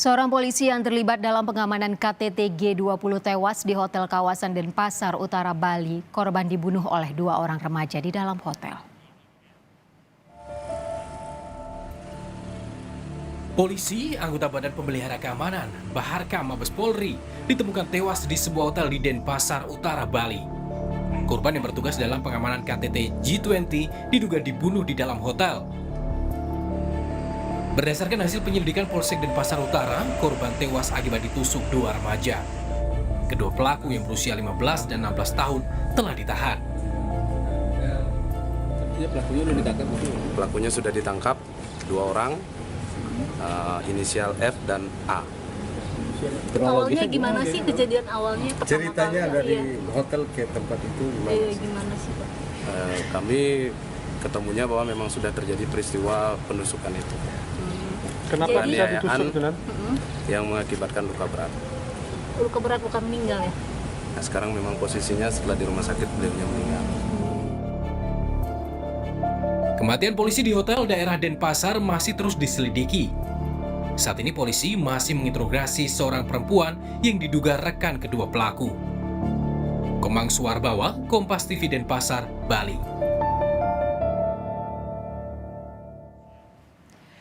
Seorang polisi yang terlibat dalam pengamanan KTT G20 tewas di hotel kawasan Denpasar Utara, Bali. Korban dibunuh oleh dua orang remaja di dalam hotel. Polisi, anggota Badan Pemelihara Keamanan, Baharka Mabes Polri, ditemukan tewas di sebuah hotel di Denpasar Utara, Bali. Korban yang bertugas dalam pengamanan KTT G20 diduga dibunuh di dalam hotel. Berdasarkan hasil penyelidikan Polsek Denpasar Utara, korban tewas akibat ditusuk dua remaja. Kedua pelaku yang berusia 15 dan 16 tahun telah ditahan. Pelakunya sudah ditangkap, dua orang, inisial F dan A. Awalnya gimana sih kejadian awalnya? Ceritanya dari hotel ke tempat itu Gimana sih Pak? Kami ketemunya bahwa memang sudah terjadi peristiwa penusukan itu. Kenapa bisa ditusuk dengan? Yang mengakibatkan luka berat. Luka berat bukan meninggal ya? Nah, sekarang memang posisinya setelah di rumah sakit beliaunya meninggal. Kematian polisi di hotel daerah Denpasar masih terus diselidiki. Saat ini polisi masih menginterogasi seorang perempuan yang diduga rekan kedua pelaku. Komang Suarbawa, Kompas TV Denpasar, Bali.